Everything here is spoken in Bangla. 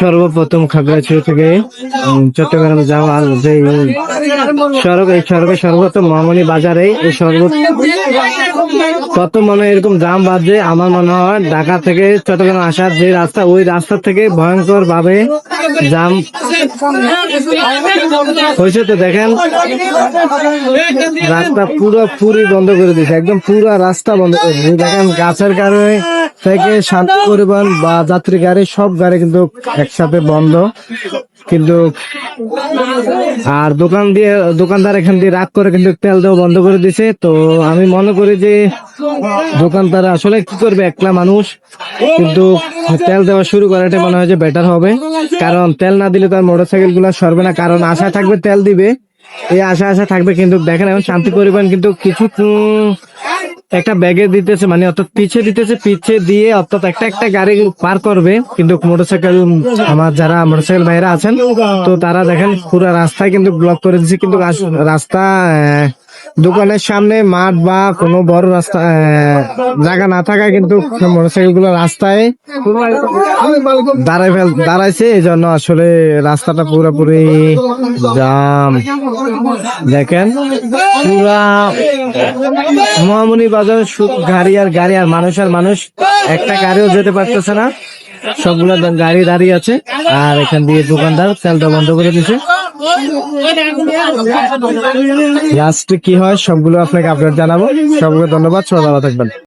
সর্বপ্রথম খাগড়াছড়ি থেকে চট্টগ্রাম যাওয়ার যে সড়ক, এই সড়কে সর্বপ্রথম মামনি বাজারে এই প্রথম মনে এরকম জাম বাজে। আমার মনে হয় ঢাকা থেকে চট্টগ্রাম আসার যে রাস্তা, ওই রাস্তা থেকে ভয়ঙ্কর ভাবে জাম হয়েছে। তো দেখেন রাস্তা পুরোপুরি বন্ধ করে দিয়েছে, একদম পুরো রাস্তা বন্ধ করে দিয়েছে। দেখেন গাছের কারণে থেকে শান্তি পরিবহন বা যাত্রী গাড়ি সব গাড়ি কিন্তু একসাথে বন্ধ। কিন্তু আর দোকানদার এখান দিয়ে রাগ করে কিন্তু তেল দেওয়া বন্ধ করে দিছে। তো আমি মনে করি যে দোকানদার আসলে কি করবে, একলা মানুষ, কিন্তু তেল দেওয়া শুরু করাটা মনে হয় যে বেটার হবে। কারণ তেল না দিলে তার মোটরসাইকেল গুলা সরবে না, কারণ আশায় থাকবে তেল দিবে, এই আশা থাকবে। কিন্তু দেখেন এখন শান্তি পরিবহন কিন্তু কিছু একটা ব্যাগে দিতেছে, মানে অর্থাৎ পিছিয়ে দিতেছে, পিছিয়ে দিয়ে অর্থাৎ একটা গাড়ি পার করবে। কিন্তু মোটরসাইকেল, আমার যারা মোটরসাইকেল ভাইরা আছেন, তো তারা দেখেন পুরো রাস্তায় কিন্তু ব্লক করে দিচ্ছে। কিন্তু রাস্তা দোকানের সামনে মাঠ বা কোনো বড় রাস্তা জায়গা না থাকায় কিন্তু মোটরসাইকেল গুলো রাস্তায় দাঁড়াইছে। এই জন্য আসলে রাস্তাটা পুরোপুরি জাম। দেখেন পুরা মহামনি বাজার গাড়ি আর গাড়ি, আর মানুষ একটা গাড়িও যেতে পারতেছে না, সবগুলো গাড়ি দাঁড়িয়ে আছে। আর এখান দিয়ে দোকানদার তেলটা বন্ধ করে দিচ্ছে। লাস্টে কি হয় সবগুলো আপনাকে আপডেট জানাবো। সবগুলো ধন্যবাদ, সবাই ভালো থাকবেন।